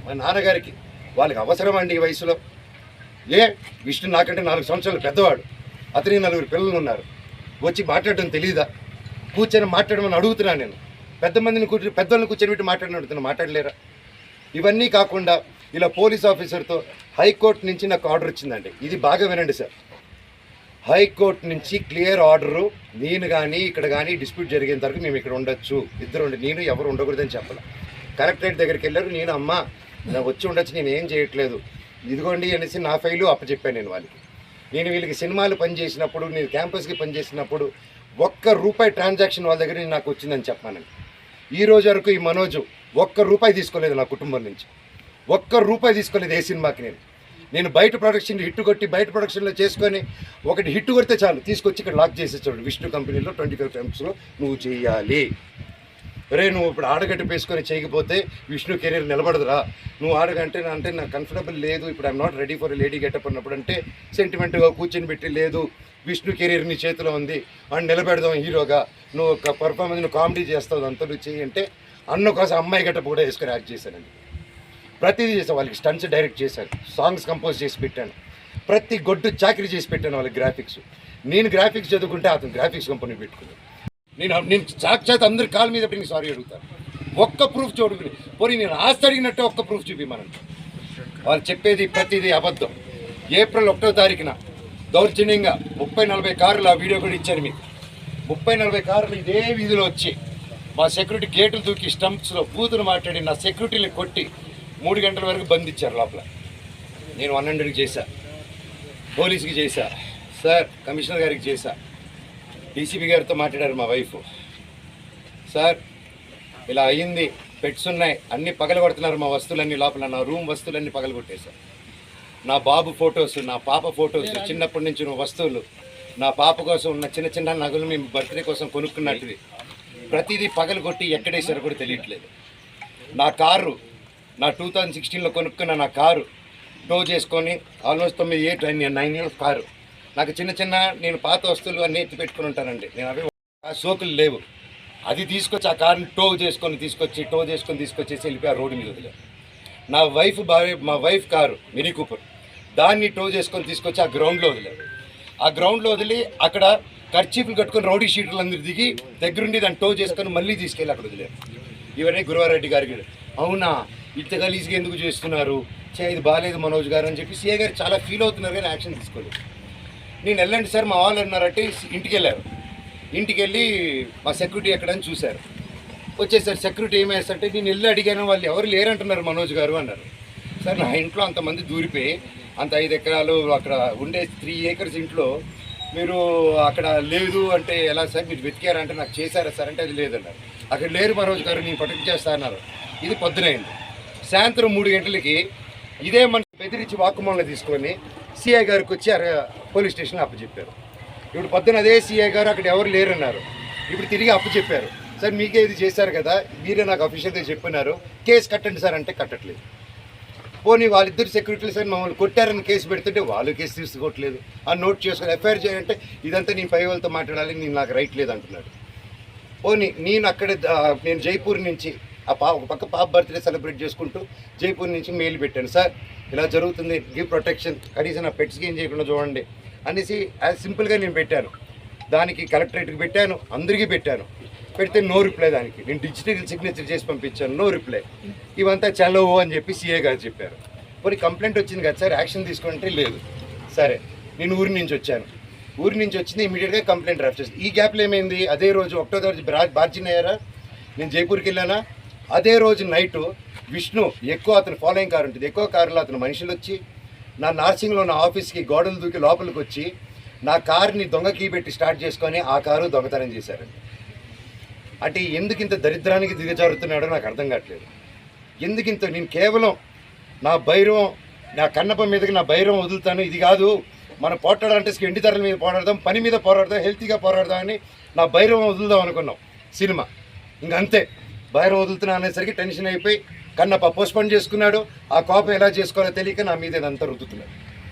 మా నాన్నగారికి వాళ్ళకి అవసరం అండి ఈ వయసులో. విష్ణు నాకంటే 4 సంవత్సరాలు పెద్దవాడు, అతనికి 4 పిల్లలు ఉన్నారు. వచ్చి మాట్లాడడం తెలియదా? కూర్చొని మాట్లాడమని అడుగుతున్నాను నేను. పెద్దవాళ్ళని కూర్చొని పెట్టి మాట్లాడలేరా? ఇవన్నీ కాకుండా ఇలా పోలీస్ ఆఫీసర్తో హైకోర్టు నుంచి నాకు ఆర్డర్ వచ్చిందండి. ఇది బాగా వినండి సార్. హైకోర్టు నుంచి క్లియర్ ఆర్డరు, నేను కానీ ఇక్కడ కానీ డిస్ప్యూట్ జరిగేంత వరకు మేము ఇక్కడ ఉండొచ్చు, నేను ఎవరు ఉండకూడదని చెప్పాలి. కలెక్టరేట్ దగ్గరికి వెళ్ళారు. నేను వచ్చి ఉండొచ్చు, నేను ఏం చేయట్లేదు, ఇదిగోండి అనేసి నా ఫైలు అప్పచెప్పాను నేను వాళ్ళకి. నేను వీళ్ళకి సినిమాలు పనిచేసినప్పుడు, నేను క్యాంపస్కి పనిచేసినప్పుడు ₹1 ట్రాన్సాక్షన్ వాళ్ళ దగ్గర నాకు వచ్చిందని చెప్పానండి. ఈ రోజు వరకు ఈ మనోజు ₹1 తీసుకోలేదు నా కుటుంబం నుంచి, ₹1 తీసుకోలేదు ఏ సినిమాకి. నేను బయట ప్రొడక్షన్ హిట్ కొట్టి బయట ప్రొడక్షన్లో చేసుకొని ఒకటి హిట్ కొడితే చాలు తీసుకొచ్చి ఇక్కడ లాక్ చేసేసాడు. విష్ణు కంపెనీలో 25 ఫిల్మ్స్లో నువ్వు చేయాలి. నువ్వు ఇప్పుడు ఆడగట్టు వేసుకొని చేయకపోతే విష్ణు కెరీర్ నిలబడదురా, నువ్వు ఆడగంటే అంటే నాకు కంఫర్టబుల్ లేదు, ఇప్పుడు I'm not ready for lady getup అన్నప్పుడు అంటే సెంటిమెంట్గా కూర్చొని పెట్టి, లేదు విష్ణు కెరీర్ నీ చేతిలో ఉంది అని నిలబెడదాం హీరోగా, నువ్వు ఒక పర్ఫార్మెన్స్ నువ్వు కామెడీ చేస్తావు అంతా నువ్వు చేయి అంటే అన్న కోసం అమ్మాయి గెటప్ కూడా వేసుకొని యాక్ట్ చేశానండి. ప్రతిదీ చేశాను. వాళ్ళకి స్టంట్స్ డైరెక్ట్ చేశాను, సాంగ్స్ కంపోజ్ చేసి పెట్టాను, ప్రతి గొడ్డు చాకరీ చేసి పెట్టాను వాళ్ళకి. గ్రాఫిక్స్ నేను గ్రాఫిక్స్ చదువుకుంటే అతను గ్రాఫిక్స్ కంపెనీ పెట్టుకున్నాను. నేను సాక్షాత్ అందరి కాళ్ళ మీద పెట్టి సారీ అడుగుతాను. ఒక్క ప్రూఫ్ చూడుకుని పోనీ నేను ఆస్తి అడిగినట్టే ఒక్క ప్రూఫ్ చూపిమనండి. వాళ్ళు చెప్పేది ప్రతిదీ అబద్ధం. ఏప్రిల్ 1వ తారీఖున దౌర్జన్యంగా 30-40 కార్లు, ఆ వీడియో కూడా ఇచ్చాను మీకు. 30-40 కార్లు ఇదే వీధిలో వచ్చి మా సెక్యూరిటీ గేట్లు దూకి స్టంప్స్లో బూతులు మాట్లాడి నా సెక్యూరిటీని కొట్టి 3 గంటల వరకు బంధించారు లోపల. నేను 100కి చేశా, పోలీస్కి చేశా, సార్ కమిషనర్ గారికి చేశా, డీసీపీ గారితో మాట్లాడారు మా వైఫ్. సార్ ఇలా అయ్యింది, పెట్స్ ఉన్నాయి, అన్నీ పగలగొడుతున్నారు మా వస్తువులన్నీ లోపల, నా రూమ్ వస్తువులన్నీ పగలగొట్టేశారు. నా బాబు ఫొటోస్, నా పాప ఫొటోస్, చిన్నప్పటి నుంచి ఉన్న వస్తువులు, నా పాప కోసం ఉన్న చిన్న చిన్న నగలు మేము బర్త్డే కోసం కొనుక్కున్నట్టువి ప్రతిదీ పగలగొట్టి ఎక్కడేసారో కూడా తెలియట్లేదు. నా కారు, నా 2016లో కొనుక్కున్న నా కారు టో చేసుకొని ఆల్మోస్ట్ 9 ఇయర్స్ కారు. నాకు చిన్న చిన్న నేను పాత వస్తువులు అన్నీ ఎత్తి పెట్టుకుని ఉంటానండి. నేను అవి సోకులు లేవు, అది తీసుకొచ్చి ఆ కార్ని టో చేసుకొని తీసుకొచ్చేసి వెళ్ళిపోయి ఆ రోడ్డు మీద వదిలేదు. మా వైఫ్ కారు మినీ కూపర్, దాన్ని టో చేసుకొని తీసుకొచ్చి ఆ గ్రౌండ్లో వదిలేదు. ఆ గ్రౌండ్లో వదిలి అక్కడ కర్చీఫ్లు కట్టుకొని రౌడీ షీటర్లు అందరూ దిగి దగ్గరుండి దాన్ని టో చేసుకొని మళ్ళీ తీసుకెళ్ళి అక్కడ వదిలేదు. ఇవన్నీ గురువారెడ్డి గారికి, అవునా ఇంత గలీజ్గా ఎందుకు చేస్తున్నారు, ఇది బాగాలేదు మనోజ్ గారు అని చెప్పి సీఏ గారు చాలా ఫీల్ అవుతున్నారు, కానీ యాక్షన్ తీసుకోలేదు. నేను వెళ్ళండి సార్ మా వాళ్ళు అన్నారంటే ఇంటికి వెళ్ళారు. ఇంటికి వెళ్ళి మా సెక్యూరిటీ ఎక్కడని చూశారు. వచ్చేసారు సెక్యూరిటీ ఏమేస్తారంటే, నేను వెళ్ళి అడిగాను, వాళ్ళు ఎవరు లేరంటున్నారు మనోజ్ గారు అన్నారు. సార్ నా ఇంట్లో అంతమంది దూరిపోయి అంత 5 ఎకరాలు అక్కడ ఉండే 3 acres ఇంట్లో మీరు అక్కడ లేదు అంటే ఎలా సార్, మీరు వెతికారంటే నాకు చేశారా సార్ అంటే అది లేదన్నారు. అక్కడ లేరు మనోజ్ గారు, నేను ప్రొటెక్ట్ చేస్తా అన్నారు. ఇది పొద్దునైంది. సాయంత్రం 3 గంటలకి ఇదే మనిషి బెదిరించి వాక్కుమూలన తీసుకొని సిఐ గారికి వచ్చి పోలీస్ స్టేషన్లో అప్పచెప్పారు. ఇప్పుడు పొద్దున అదే సిఐ గారు అక్కడ ఎవరు లేరన్నారు. ఇప్పుడు తిరిగి అప్పచెప్పారు. సార్ మీకే ఇది చేశారు కదా, మీరే నాకు అఫీషియల్గా చెప్పినారు, కేసు కట్టండి సార్ అంటే కట్టట్లేదు. పోనీ వాళ్ళిద్దరు సెక్యూరిటీలు సార్ మమ్మల్ని కొట్టారని కేసు పెడుతుంటే వాళ్ళు కేసు తీసుకోవట్లేదు. ఆ నోట్ చేసుకొని ఎఫ్ఐఆర్ చేయాలంటే ఇదంతా నేను పై వాళ్ళతో మాట్లాడాలి, నేను నాకు రైట్ లేదు అంటున్నాడు. పోనీ నేను జైపూర్ నుంచి ఒక పక్క పాప బర్త్డే సెలబ్రేట్ చేసుకుంటూ జైపూర్ నుంచి మెయిల్ పెట్టాను, సార్ ఇలా జరుగుతుంది, గివ్ ప్రొటెక్షన్, కనీసం నా పెట్స్కి ఏం చేయకుండా చూడండి అనేసి యాజ్ సింపుల్గా నేను పెట్టాను. దానికి కలెక్టరేట్కి పెట్టాను, అందరికీ పెట్టాను. పెడితే నో రిప్లై. దానికి నేను డిజిటల్ సిగ్నేచర్ చేసి పంపించాను, నో రిప్లై. ఇవంతా చల్లవు అని చెప్పి సీఏ గారు చెప్పారు. మరి కంప్లైంట్ వచ్చింది కదా సార్, యాక్షన్ తీసుకుంటే లేదు. సరే నేను ఊరి నుంచి వచ్చింది, ఇమీడియట్గా కంప్లైంట్ డ్రాఫ్ట్ చేసింది. ఈ గ్యాప్లో ఏమైంది, అదే రోజు 1వ తారీఖు బార్జిన్ అయ్యారా, నేను జైపూర్కి వెళ్ళానా, అదే రోజు నైటు విష్ణు అతను ఫాలోయింగ్ కారు ఉంటుంది, ఎక్కువ కారులో అతను మనుషులు వచ్చి నా నార్సింగ్లో నా ఆఫీస్కి గోడలు దూకి లోపలికి వచ్చి నా కార్ని దొంగ కీ పెట్టి స్టార్ట్ చేసుకొని ఆ కారు దొంగతనం చేశారండి. అంటే ఎందుకు ఇంత దరిద్రానికి దిగజారుతున్నాడో నాకు అర్థం కావట్లేదు. ఎందుకింత నేను కేవలం నా భైరవం, నా కన్నప్ప మీదకి నా భైరవం వదులుతాను, ఇది కాదు మనం పోరాడాలంటే ఎండి ధరల మీద పోరాడదాం, పని మీద పోరాడదాం, హెల్తీగా పోరాడదాం అని నా భైరవం వదులుదాం అనుకున్నాం సినిమా. ఇంకంతే భైరవం వదులుతున్నా అనేసరికి టెన్షన్ అయిపోయి కన్నప్ప పోస్ట్పోన్ చేసుకున్నాడు. ఆ కోపం ఎలా చేసుకోవాలో తెలియక నా మీద ఇదంతా రుద్దుతున్నాడు.